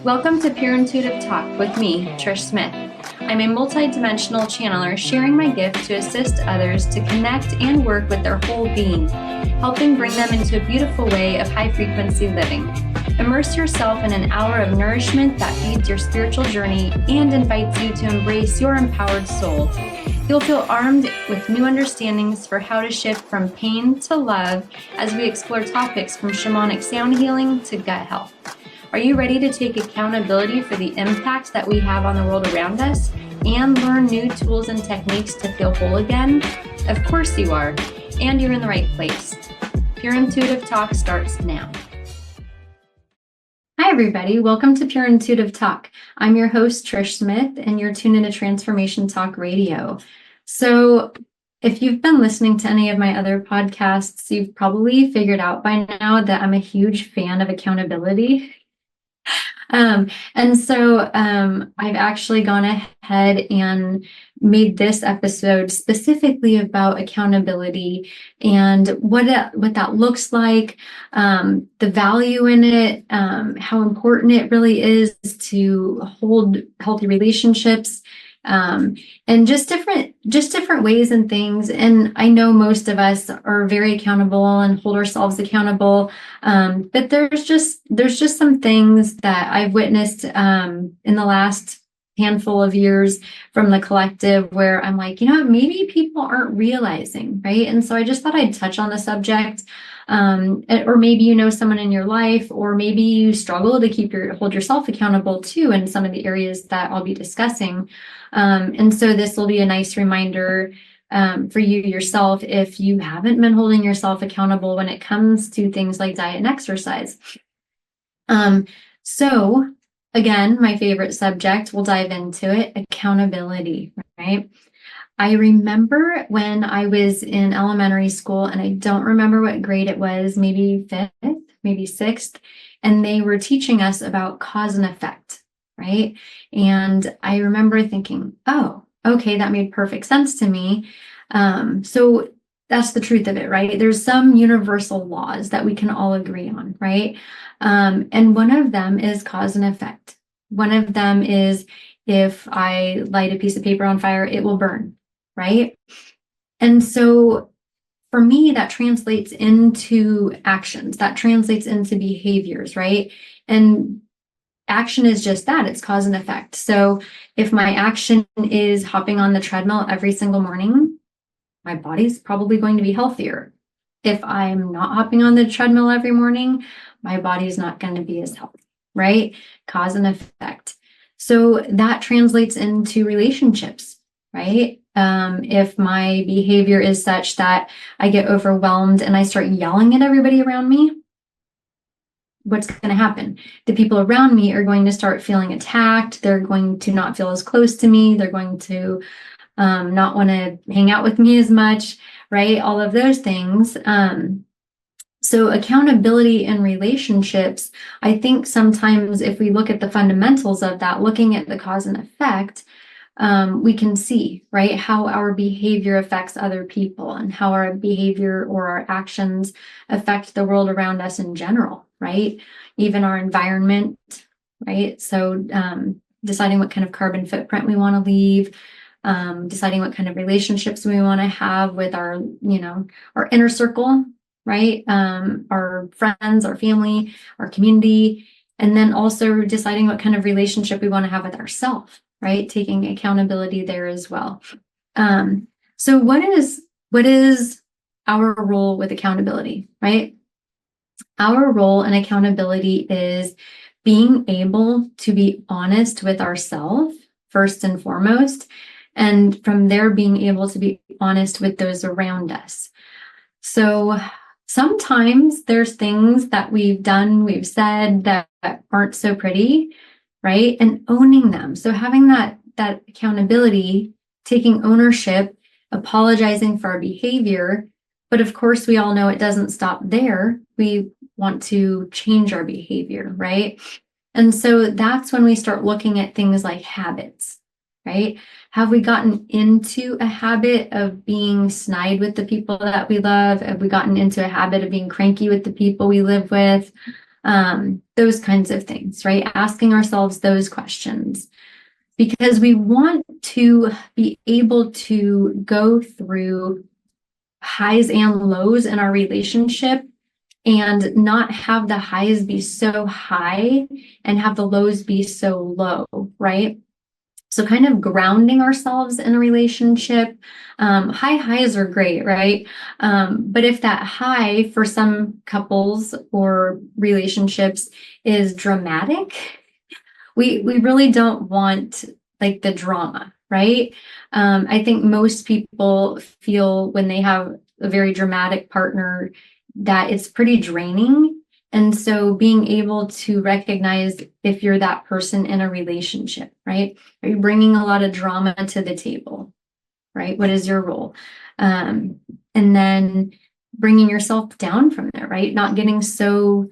Welcome to Pure Intuitive Talk with me, Trish Smith. I'm a multi-dimensional channeler sharing my gift to assist others to connect and work with their whole being, helping bring them into a beautiful way of high-frequency living. Immerse yourself in an hour of nourishment that feeds your spiritual journey and invites you to embrace your empowered soul. You'll feel armed with new understandings for how to shift from pain to love as we explore topics from shamanic sound healing to gut health. Are you ready to take accountability for the impact that we have on the world around us and learn new tools and techniques to feel whole again? Of course you are, and you're in the right place. Pure Intuitive Talk starts now. Hi, everybody. Welcome to Pure Intuitive Talk. I'm your host, Trish Smith, and you're tuned into Transformation Talk Radio. So if you've been listening to any of my other podcasts, you've probably figured out by now that I'm a huge fan of accountability. I've actually gone ahead and made this episode specifically about accountability and what that looks like, the value in it, how important it really is to hold healthy relationships, and just different ways and things. And I know most of us are very accountable and hold ourselves accountable. But there's just some things that I've witnessed in the last handful of years from the collective where I'm like, maybe people aren't realizing, right? And so I just thought I'd touch on the subject. Or maybe someone in your life, or maybe you struggle to hold yourself accountable too in some of the areas that I'll be discussing. And so this will be a nice reminder for you yourself if you haven't been holding yourself accountable when it comes to things like diet and exercise. So again, my favorite subject, we'll dive into it, accountability, right? I remember when I was in elementary school, and I don't remember what grade it was, maybe fifth, maybe sixth, and they were teaching us about cause and effect, right? And I remember thinking, oh, okay, that made perfect sense to me. So that's the truth of it, right? There's some universal laws that we can all agree on, right? And one of them is cause and effect. One of them is if I light a piece of paper on fire, it will burn, right? And so for me, that translates into actions, that translates into behaviors, right? And action is just that, it's cause and effect. So if my action is hopping on the treadmill every single morning, my body's probably going to be healthier. If I'm not hopping on the treadmill every morning, my body's not going to be as healthy, right? Cause and effect. So that translates into relationships, right? If my behavior is such that I get overwhelmed and I start yelling at everybody around me, what's going to happen? The people around me are going to start feeling attacked. They're going to not feel as close to me. They're going to not want to hang out with me as much, right? All of those things. So accountability in relationships, I think sometimes if we look at the fundamentals of that, looking at the cause and effect, we can see, right, how our behavior affects other people and how our behavior or our actions affect the world around us in general, right? Even our environment, right? So deciding what kind of carbon footprint we want to leave, deciding what kind of relationships we want to have with our inner circle, right? Our friends, our family, our community, and then also deciding what kind of relationship we want to have with ourselves, right? Taking accountability there as well. So what is our role with accountability, right? Our role in accountability is being able to be honest with ourselves first and foremost, and from there being able to be honest with those around us. So sometimes there's things that we've done, we've said that aren't so pretty, right? And owning them. So having that accountability, taking ownership, apologizing for our behavior. But of course, we all know it doesn't stop there. We want to change our behavior, right? And so that's when we start looking at things like habits, right? Have we gotten into a habit of being snide with the people that we love? Have we gotten into a habit of being cranky with the people we live with? those kinds of things, right? Asking ourselves those questions, because we want to be able to go through highs and lows in our relationship and not have the highs be so high and have the lows be so low, right? So kind of grounding ourselves in a relationship. High highs are great, right? But if that high for some couples or relationships is dramatic, we really don't want like the drama, right? I think most people feel when they have a very dramatic partner that it's pretty draining. And so being able to recognize if you're that person in a relationship, right? Are you bringing a lot of drama to the table, right? What is your role? And then bringing yourself down from there, right? Not getting so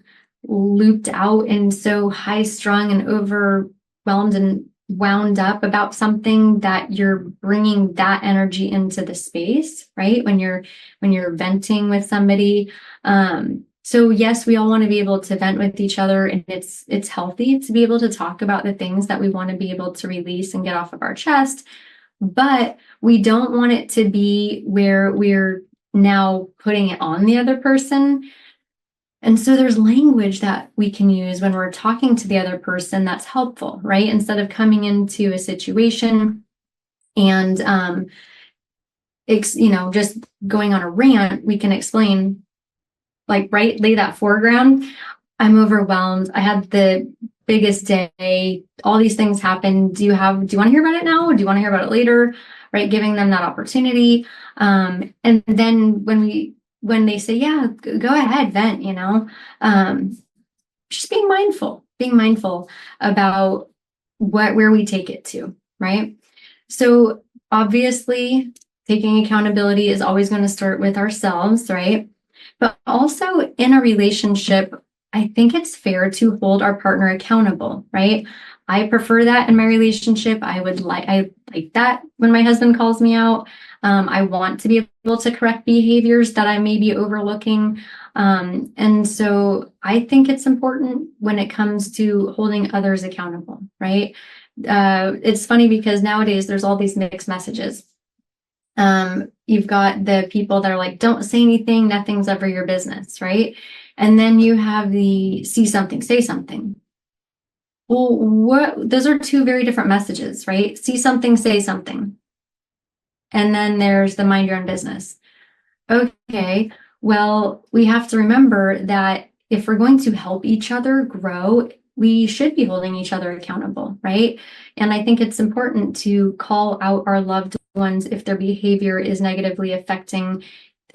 looped out and so high strung and overwhelmed and wound up about something that you're bringing that energy into the space, right? When you're venting with somebody. So yes, we all want to be able to vent with each other, and it's healthy to be able to talk about the things that we want to be able to release and get off of our chest. But we don't want it to be where we're now putting it on the other person. And so there's language that we can use when we're talking to the other person that's helpful, right? Instead of coming into a situation and just going on a rant, we can explain, like, right, lay that foreground. I'm overwhelmed. I had the biggest day. All these things happened. Do you want to hear about it now, or do you want to hear about it later? Right, giving them that opportunity. And then when they say, yeah, go ahead, vent, just being mindful about where we take it to, right? So obviously, taking accountability is always going to start with ourselves, right? But also in a relationship, I think it's fair to hold our partner accountable, right? I prefer that in my relationship. I like that when my husband calls me out. I want to be able to correct behaviors that I may be overlooking. And so I think it's important when it comes to holding others accountable, right? It's funny because nowadays there's all these mixed messages. You've got the people that are like, don't say anything, nothing's ever your business, right? And then you have the see something, say something. Well, those are two very different messages, right? See something, say something. And then there's the mind your own business. Okay, well, we have to remember that if we're going to help each other grow, we should be holding each other accountable, right? And I think it's important to call out our loved ones if their behavior is negatively affecting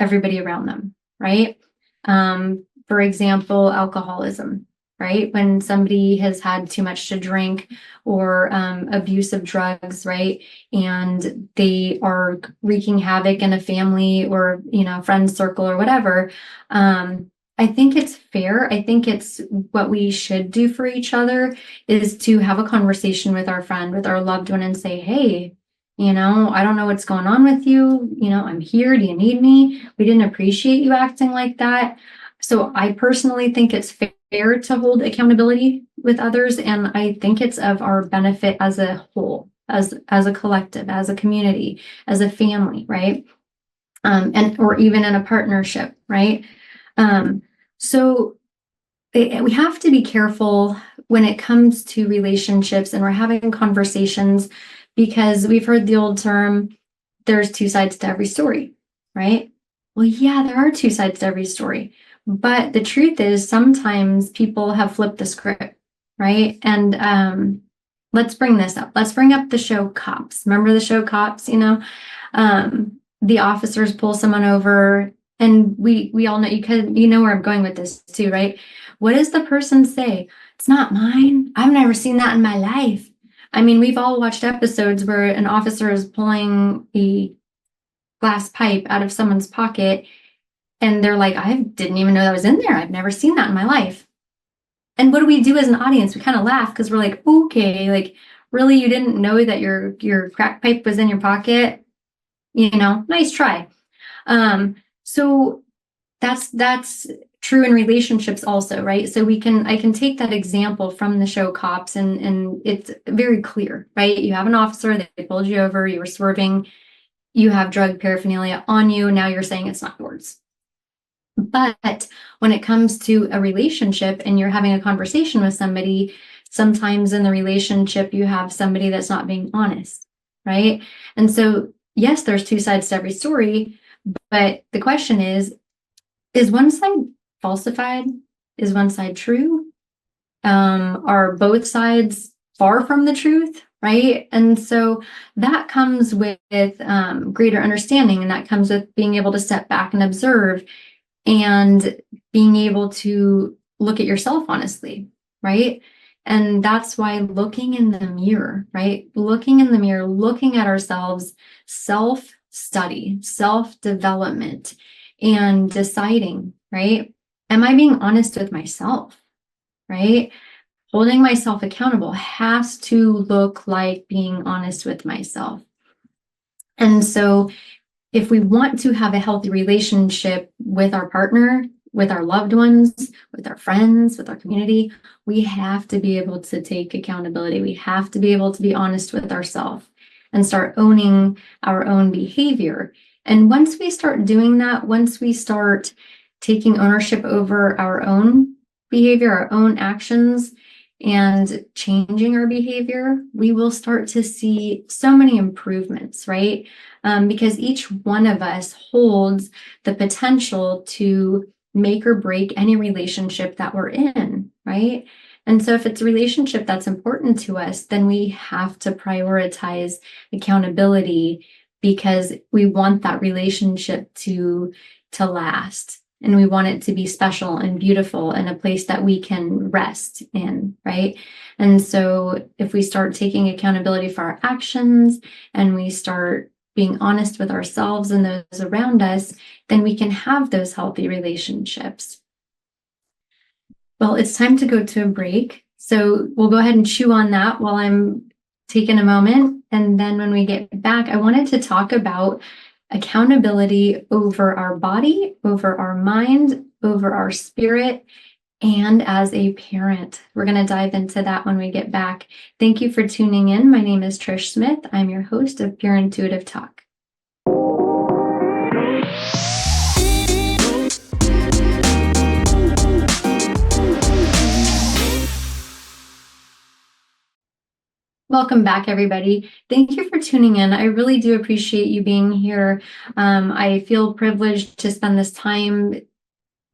everybody around them, right? For example, alcoholism, right? When somebody has had too much to drink or abuse of drugs, right? And they are wreaking havoc in a family or, friend circle or whatever. I think it's fair. I think it's what we should do for each other is to have a conversation with our friend, with our loved one, and say, hey, I don't know what's going on with you. I'm here. Do you need me? We didn't appreciate you acting like that. So I personally think it's fair to hold accountability with others. And I think it's of our benefit as a whole, as a collective, as a community, as a family, right? Or even in a partnership, right? So we have to be careful when it comes to relationships and we're having conversations, because we've heard the old term, there's two sides to every story, right? Well, yeah, there are two sides to every story. But the truth is sometimes people have flipped the script, right? And let's bring this up. Let's bring up the show Cops. Remember the show Cops, the officers pull someone over, and we all know, you know where I'm going with this too, right? What does the person say? It's not mine. I've never seen that in my life. I mean, we've all watched episodes where an officer is pulling a glass pipe out of someone's pocket and they're like, I didn't even know that was in there. I've never seen that in my life. And what do we do as an audience? We kind of laugh because we're like, okay, like, really, you didn't know that your crack pipe was in your pocket? Nice try. So that's true in relationships also, right? So I can take that example from the show Cops, and it's very clear, right? You have an officer, they pulled you over, you were swerving, you have drug paraphernalia on you, now you're saying it's not yours. But when it comes to a relationship and you're having a conversation with somebody, sometimes in the relationship you have somebody that's not being honest, right? And so, yes, there's two sides to every story, but the question is one side falsified? Is one side true? Are both sides far from the truth? Right. And so that comes with greater understanding, and that comes with being able to step back and observe and being able to look at yourself honestly. Right. And that's why looking in the mirror, right? Looking in the mirror, looking at ourselves, self study, self development, and deciding, right? Am I being honest with myself? Right? Holding myself accountable has to look like being honest with myself. And so, if we want to have a healthy relationship with our partner, with our loved ones, with our friends, with our community, we have to be able to take accountability. We have to be able to be honest with ourselves and start owning our own behavior. And once we start doing that, once we start taking ownership over our own behavior, our own actions, and changing our behavior, we will start to see so many improvements, right? Because each one of us holds the potential to make or break any relationship that we're in, right? And so if it's a relationship that's important to us, then we have to prioritize accountability because we want that relationship to last. And we want it to be special and beautiful and a place that we can rest in, right? And so if we start taking accountability for our actions and we start being honest with ourselves and those around us, then we can have those healthy relationships. Well, it's time to go to a break. So we'll go ahead and chew on that while I'm taking a moment. And then when we get back, I wanted to talk about accountability over our body, over our mind, over our spirit, and as a parent. We're going to dive into that when we get back. Thank you for tuning in. My name is Trish Smith. I'm your host of Pure Intuitive Talk. Welcome back, everybody. Thank you for tuning in. I really do appreciate you being here. I feel privileged to spend this time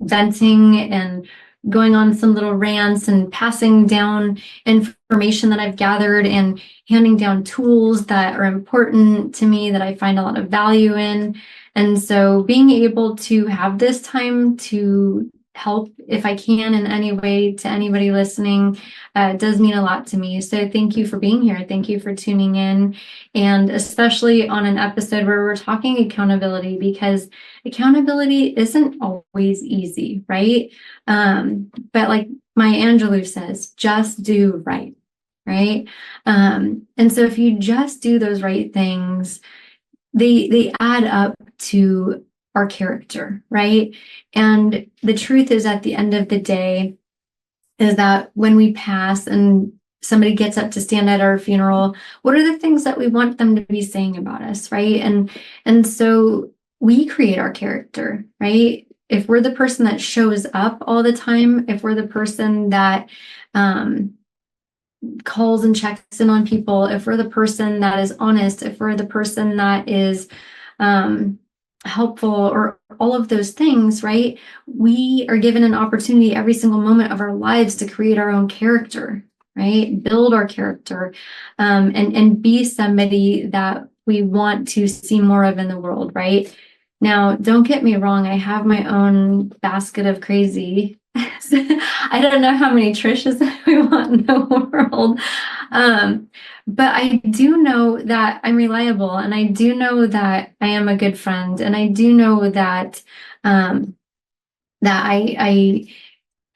venting and going on some little rants and passing down information that I've gathered and handing down tools that are important to me that I find a lot of value in. And so being able to have this time to help, if I can in any way, to anybody listening, does mean a lot to me. So thank you for being here. Thank you for tuning in. And especially on an episode where we're talking accountability, because accountability isn't always easy, right? But like Maya Angelou says, just do right, right? And so if you just do those right things, they add up to our character, right? And the truth is, at the end of the day, is that when we pass and somebody gets up to stand at our funeral, what are the things that we want them to be saying about us, right? And so we create our character, right? If we're the person that shows up all the time, if we're the person that calls and checks in on people, if we're the person that is honest, if we're the person that is helpful, or all of those things, right? We are given an opportunity every single moment of our lives to create our own character, right? Build our character, and be somebody that we want to see more of in the world, right? Now, don't get me wrong, I have my own basket of crazy. I don't know how many Trishes we want in the world. But I do know that I'm reliable, and I do know that I am a good friend, and I do know that that I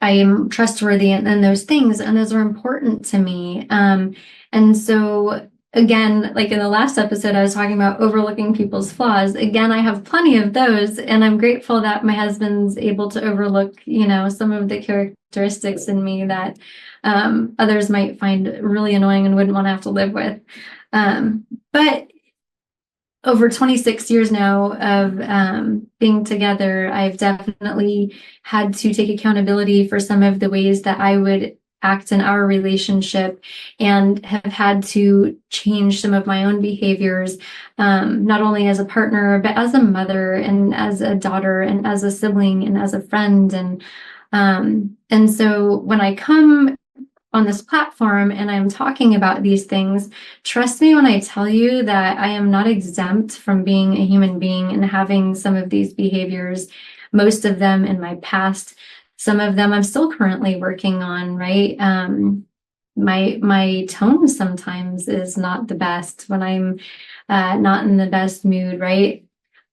am trustworthy, and those things, and those are important to me. And so again, like in the last episode, I was talking about overlooking people's flaws. Again, I have plenty of those, and I'm grateful that my husband's able to overlook, some of the characteristics in me that others might find really annoying and wouldn't want to have to live with. But over 26 years now of being together, I've definitely had to take accountability for some of the ways that I would act in our relationship, and have had to change some of my own behaviors, not only as a partner, but as a mother and as a daughter and as a sibling and as a friend. And so when I come on this platform and I'm talking about these things, trust me when I tell you that I am not exempt from being a human being and having some of these behaviors, most of them in my past. Some of them I'm still currently working on, right? My tone sometimes is not the best when I'm not in the best mood, right?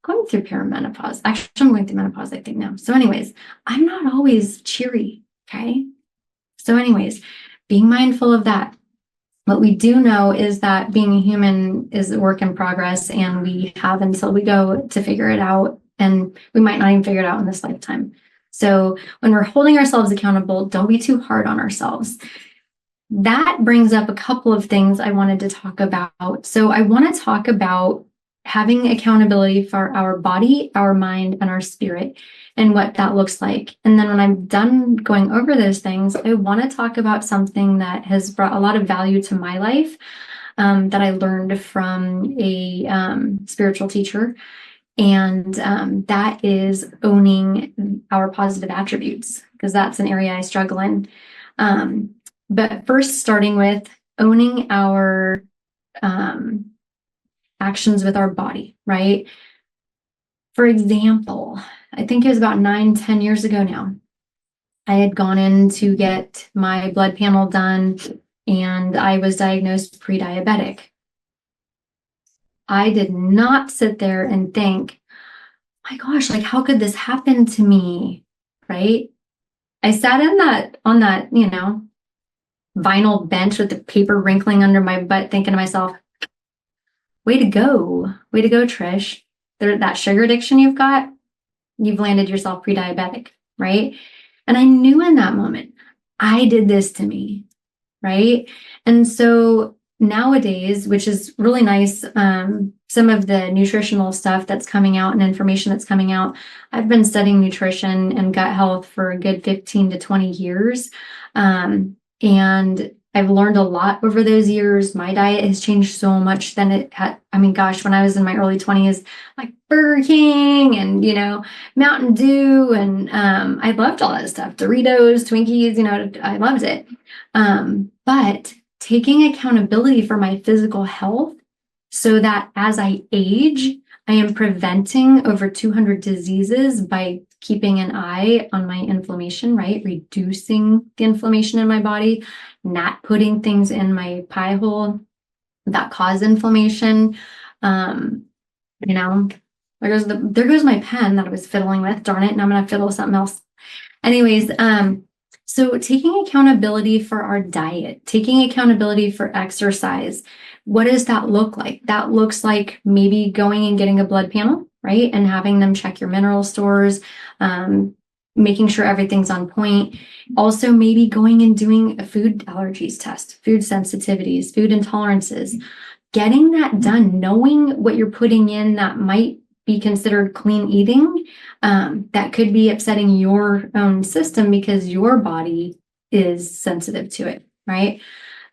Going through perimenopause. Actually, I'm going through menopause, I think now. So anyways, I'm not always cheery, okay? So anyways, being mindful of that. What we do know is that being a human is a work in progress, and we have until we go to figure it out, and we might not even figure it out in this lifetime. So when we're holding ourselves accountable, don't be too hard on ourselves. That brings up a couple of things I wanted to talk about. So I want to talk about having accountability for our body, our mind, and our spirit, and what that looks like. And then when I'm done going over those things, I want to talk about something that has brought a lot of value to my life, that I learned from a spiritual teacher. And that is owning our positive attributes, because that's an area I struggle in. But first, starting with owning our actions with our body, right? For example, I think it was about 9-10 years ago now, I had gone in to get my blood panel done, and I was diagnosed pre-diabetic. I did not sit there and think, my gosh, like, how could this happen to me, right? I sat on that, vinyl bench with the paper wrinkling under my butt, thinking to myself, way to go, Trish. That sugar addiction you've got, you've landed yourself pre-diabetic, right? And I knew in that moment, I did this to me, right? And so nowadays, which is really nice, some of the nutritional stuff that's coming out and information that's coming out, I've been studying nutrition and gut health for a good 15 to 20 years. And I've learned a lot over those years. My diet has changed so much than it had. I mean, gosh, when I was in my early 20s, like Burger King and, Mountain Dew, and I loved all that stuff. Doritos, Twinkies, I loved it. But taking accountability for my physical health so that as I age, I am preventing over 200 diseases by keeping an eye on my inflammation, right? Reducing the inflammation in my body, not putting things in my pie hole that cause inflammation. There goes my pen that I was fiddling with. Darn it, and I'm gonna fiddle with something else. Anyways, so taking accountability for our diet, taking accountability for exercise, what does that look like? That looks like maybe going and getting a blood panel, right? And having them check your mineral stores, making sure everything's on point. Also, maybe going and doing a food allergies test, food sensitivities, food intolerances, getting that done, knowing what you're putting in that might be considered clean eating, that could be upsetting your own system because your body is sensitive to it, right?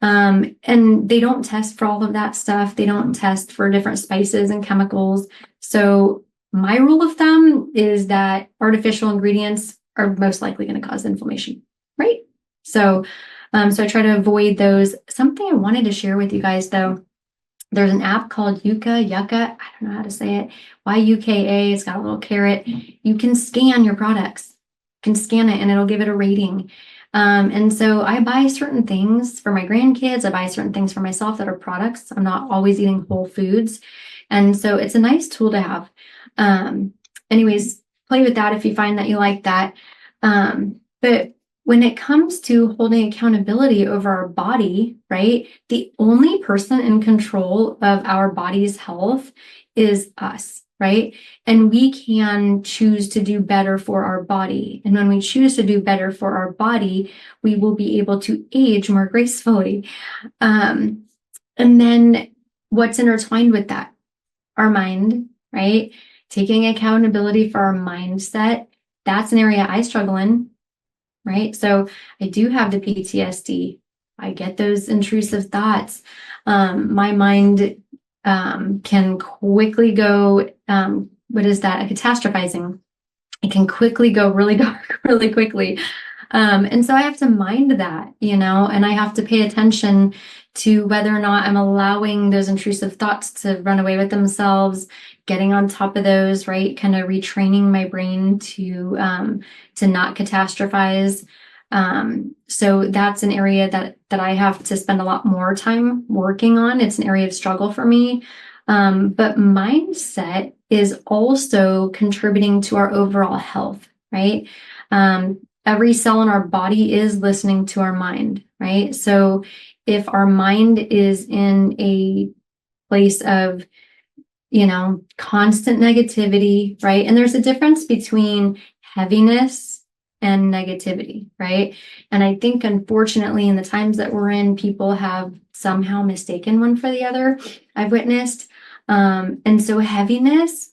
And they don't test for all of that stuff. They don't test for different spices and chemicals. So my rule of thumb is that artificial ingredients are most likely going to cause inflammation, right? So I try to avoid those. Something I wanted to share with you guys, though, there's an app called Yuka, I don't know how to say it, YUKA, it's got a little carrot. You can scan your products. You can scan it and it'll give it a rating. And so I buy certain things for my grandkids. I buy certain things for myself that are products. I'm not always eating whole foods. And so it's a nice tool to have. Anyways, play with that if you find that you like that. But when it comes to holding accountability over our body, right, the only person in control of our body's health is us, right? And we can choose to do better for our body. And when we choose to do better for our body, we will be able to age more gracefully. And then what's intertwined with that? Our mind, right? Taking accountability for our mindset. That's an area I struggle in, right? So I do have the PTSD. I get those intrusive thoughts. My mind can quickly go, what is that? Catastrophizing. It can quickly go really dark really quickly. And so I have to mind that, and I have to pay attention to whether or not I'm allowing those intrusive thoughts to run away with themselves, getting on top of those, right? Kind of retraining my brain to not catastrophize. So that's an area that I have to spend a lot more time working on. It's an area of struggle for me. But mindset is also contributing to our overall health, right? Every cell in our body is listening to our mind, right? So if our mind is in a place of, constant negativity, right? And there's a difference between heaviness and negativity, right? And I think, unfortunately, in the times that we're in, people have somehow mistaken one for the other, I've witnessed. And so heaviness,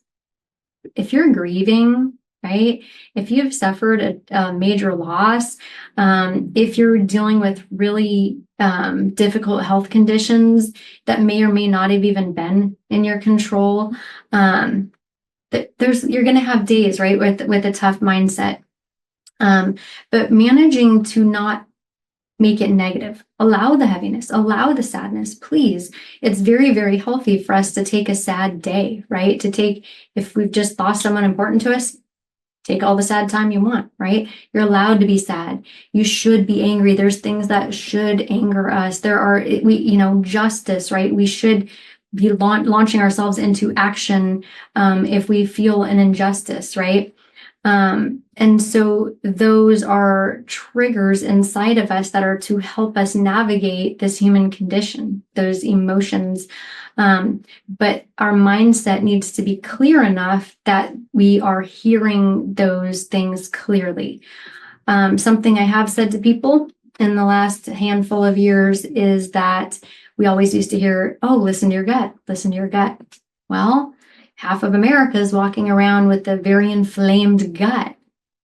if you're grieving, right? If you've suffered a major loss, if you're dealing with really difficult health conditions that may or may not have even been in your control, you're going to have days, right, with a tough mindset. But managing to not make it negative. Allow the heaviness, allow the sadness, please. It's very, very healthy for us to take a sad day, right? If we've just lost someone important to us, take all the sad time you want, right? You're allowed to be sad. You should be angry. There's things that should anger us. Justice, right? We should be launching ourselves into action if we feel an injustice, right? And so those are triggers inside of us that are to help us navigate this human condition, those emotions. But our mindset needs to be clear enough that we are hearing those things clearly. Something I have said to people in the last handful of years is that we always used to hear, oh, listen to your gut, listen to your gut. Well, half of America is walking around with a very inflamed gut,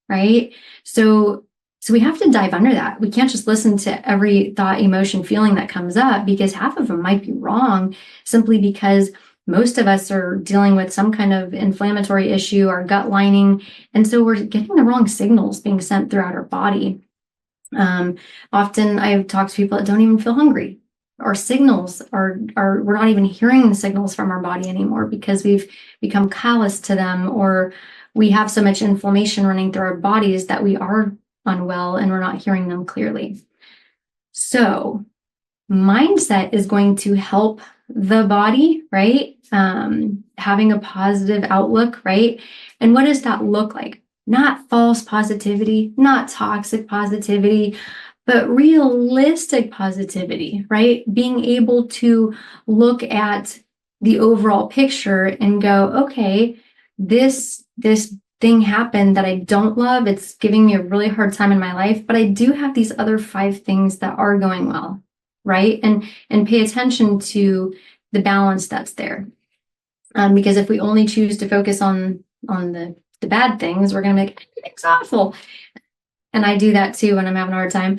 right? So we have to dive under that. We can't just listen to every thought, emotion, feeling that comes up, because half of them might be wrong simply because most of us are dealing with some kind of inflammatory issue, our gut lining. And so we're getting the wrong signals being sent throughout our body. Often I've talked to people that don't even feel hungry. Our signals are we're not even hearing the signals from our body anymore because we've become callous to them, or we have so much inflammation running through our bodies that we are unwell and we're not hearing them clearly. So mindset is going to help the body, right? Having a positive outlook, right? And what does that look like? Not false positivity, not toxic positivity, but realistic positivity, right? Being able to look at the overall picture and go, okay, this thing happened that I don't love. It's giving me a really hard time in my life, but I do have these other 5 things that are going well, right? And pay attention to the balance that's there. Because if we only choose to focus on the bad things, we're going to make everything's awful. And I do that too when I'm having a hard time.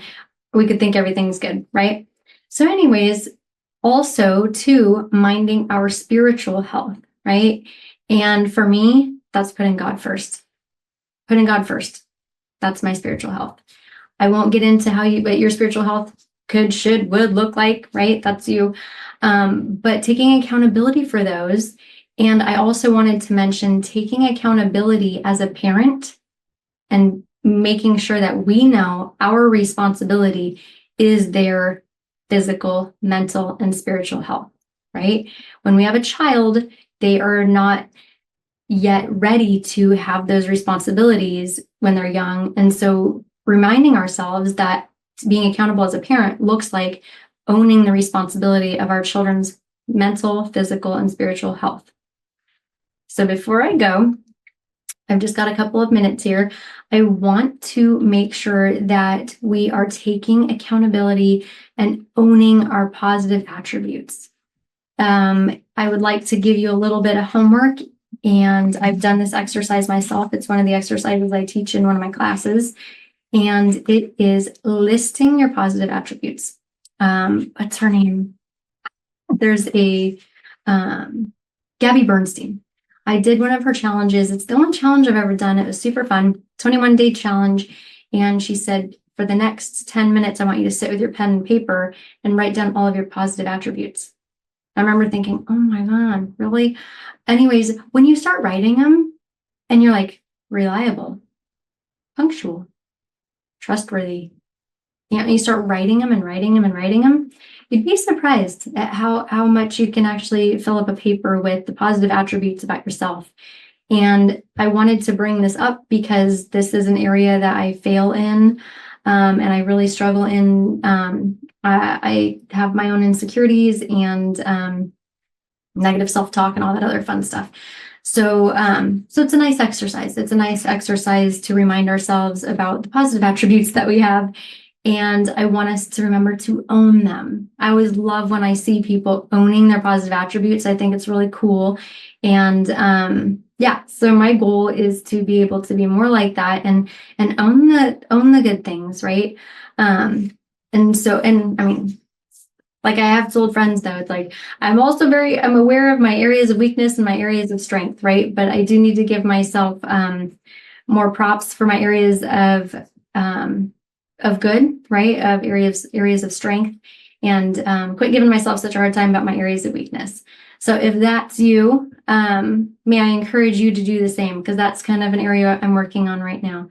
We could think everything's good, right? So anyways, also too, minding our spiritual health, right? And for me, that's putting God first. Putting God first. That's my spiritual health. I won't get into what your spiritual health could, should, would look like, right? That's you. But taking accountability for those. And I also wanted to mention taking accountability as a parent and making sure that we know our responsibility is their physical, mental, and spiritual health, right? When we have a child, they are not yet ready to have those responsibilities when they're young. And so reminding ourselves that being accountable as a parent looks like owning the responsibility of our children's mental, physical, and spiritual health. So before I go, I've just got a couple of minutes here. I want to make sure that we are taking accountability and owning our positive attributes. I would like to give you a little bit of homework, and I've done this exercise myself. It's one of the exercises I teach in one of my classes, and it is listing your positive attributes. What's her name? There's a Gabby Bernstein. I did one of her challenges. It's the only challenge I've ever done. It was super fun, 21-day challenge. And she said, for the next 10 minutes, I want you to sit with your pen and paper and write down all of your positive attributes. I remember thinking, oh my God, really? Anyways, when you start writing them and you're like, reliable, punctual, trustworthy, you start writing them and writing them and writing them, you'd be surprised at how much you can actually fill up a paper with the positive attributes about yourself. And I wanted to bring this up because this is an area that I fail in, and I really struggle in. I have my own insecurities and negative self-talk and all that other fun stuff. So it's a nice exercise. It's a nice exercise to remind ourselves about the positive attributes that we have. And I want us to remember to own them. I always love when I see people owning their positive attributes. I think it's really cool. And so my goal is to be able to be more like that and own the good things, right? I mean, like I have told friends though, it's like I'm aware of my areas of weakness and my areas of strength, right? But I do need to give myself more props for my areas of good, right? Of areas of strength, and quit giving myself such a hard time about my areas of weakness. So if that's you, may I encourage you to do the same, because that's kind of an area I'm working on right now.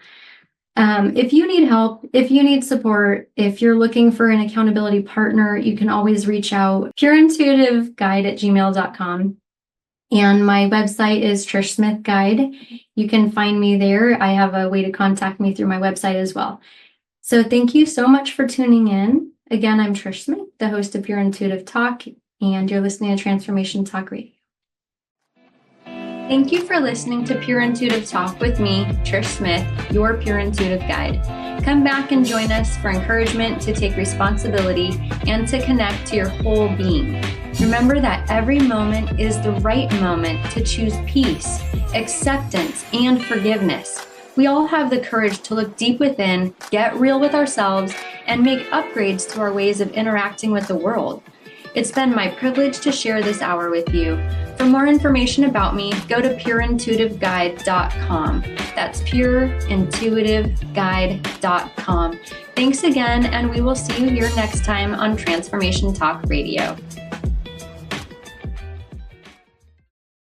If you need help, if you need support, if you're looking for an accountability partner, you can always reach out, pureintuitiveguide@gmail.com. And my website is Trish Smith Guide. You can find me there. I have a way to contact me through my website as well. So thank you so much for tuning in. Again, I'm Trish Smith, the host of Pure Intuitive Talk, and you're listening to Transformation Talk Radio. Thank you for listening to Pure Intuitive Talk with me, Trish Smith, your Pure Intuitive Guide. Come back and join us for encouragement to take responsibility and to connect to your whole being. Remember that every moment is the right moment to choose peace, acceptance, and forgiveness. We all have the courage to look deep within, get real with ourselves, and make upgrades to our ways of interacting with the world. It's been my privilege to share this hour with you. For more information about me, go to pureintuitiveguide.com. That's pureintuitiveguide.com. Thanks again, and we will see you here next time on Transformation Talk Radio.